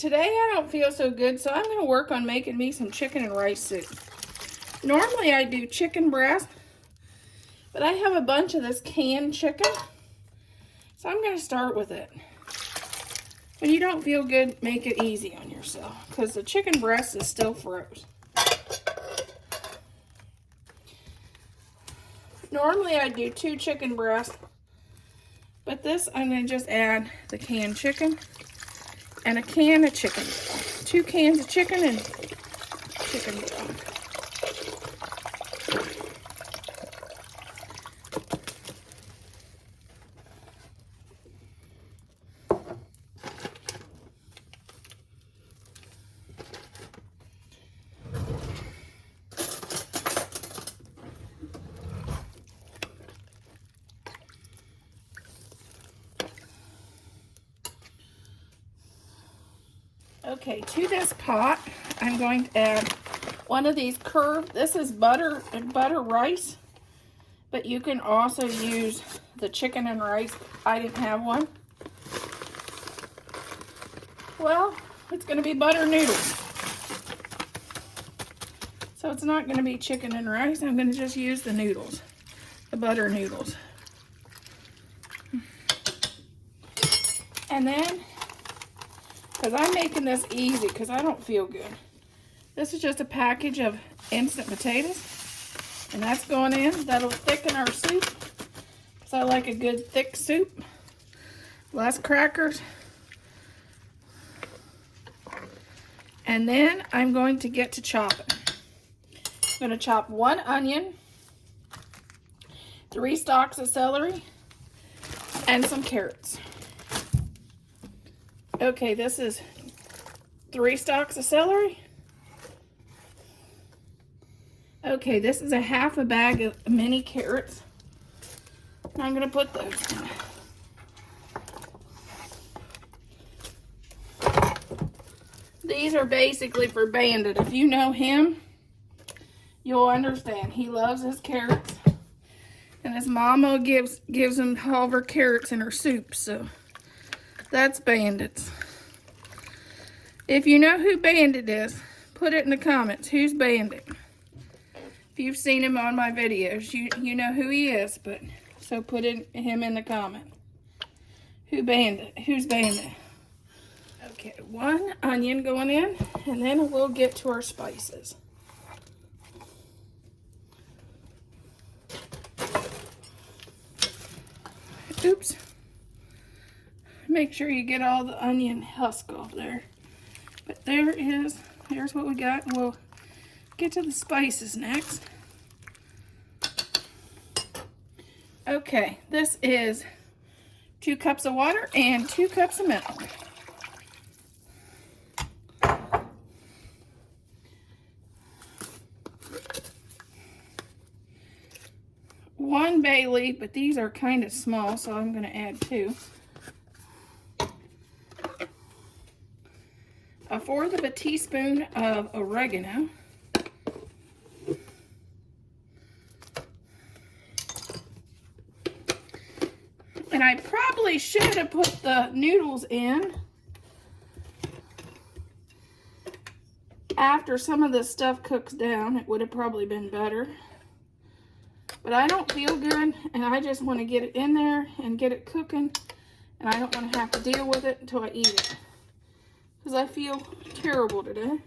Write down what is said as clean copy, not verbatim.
today I don't feel so good, so I'm going to work on making me some chicken and rice soup. Normally I do chicken breast, but I have a bunch of this canned chicken, so I'm going to start with it. When you don't feel good, make it easy on yourself, because the chicken breast is still froze. Normally I do 2 chicken breasts, but this I'm going to just add the canned chicken and a can of chicken broth. 2 cans of chicken and chicken broth. Okay, to this pot, I'm going to add one of these curved, this is butter rice, but you can also use the chicken and rice. I didn't have one. Well, it's going to be butter noodles. So it's not going to be chicken and rice. I'm going to just use the noodles, the butter noodles. And then, because I'm making this easy because I don't feel good. This is just a package of instant potatoes. And that's going in. That'll thicken our soup. Because I like a good thick soup. Less crackers. And then I'm going to get to chopping. I'm going to chop 1 onion, 3 stalks of celery, and some carrots. Okay, this is 3 stalks of celery. Okay, this is a half a bag of mini carrots. I'm going to put those in. These are basically for Bandit. If you know him, you'll understand. He loves his carrots. And his mama gives him all of her carrots in her soup, so that's Bandit's. If you know who Bandit is, put it in the comments. Who's Bandit? If you've seen him on my videos, you know who he is, but so put him in the comment. Who's Bandit? Okay, 1 onion going in, and then we'll get to our spices. Oops. Make sure you get all the onion husk off there. But there's what we got. We'll get to the spices next. Okay, this is 2 cups of water and 2 cups of milk. One bay leaf, but these are kind of small, so I'm going to add 2. 1/4 of a teaspoon of oregano. And I probably should have put the noodles in after some of this stuff cooks down. It would have probably been better. But I don't feel good, and I just want to get it in there and get it cooking. And I don't want to have to deal with it until I eat it, because I feel terrible today.